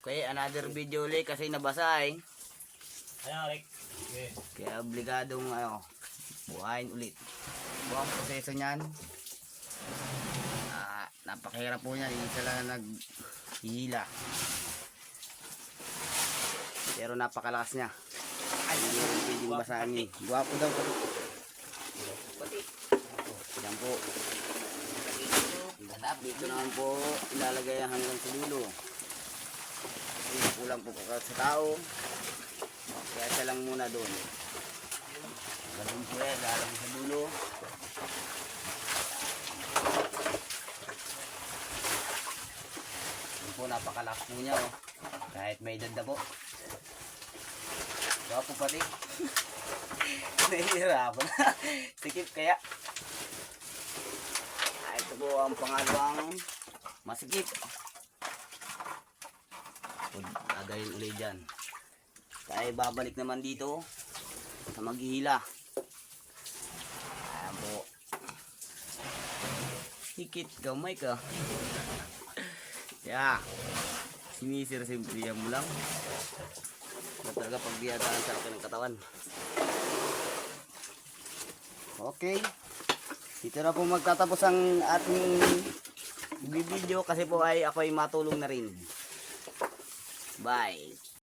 Okay, another video ulit kasi nabasa eh. Ayan, Rick. Okay. Kaya obligadong buhayin ulit. Buang proseso niyan. Napakahirap po niyan. Isa lang naghihila. Pero napakalakas niya. Ay, hindi rin pwedeng basahin eh. Guwapo daw pati. Pati. Yan po. Dito naman po ilalagay hanggang sa dulo. Kasi kulang po sa tao. Kaya siya lang muna doon. Ganun po yan, lalagay sa dulo. Yan po, napakalakas po niya oh. Kahit may edad na po. Diba po pati? Nahihirapan. Sikip kaya. Ito po ang pangalawang masikip. Lagayin ulit dyan. Kaya babalik naman dito sa maghihila. Ayan po. Hikit gamay ka. Yeah. Sinisir-simplihan mo lang. Na talaga pagbiyataan sa akin ng katawan. Okay. Dito na po magtatapos ang ating video kasi po ay ako ay matulong na rin. Bye.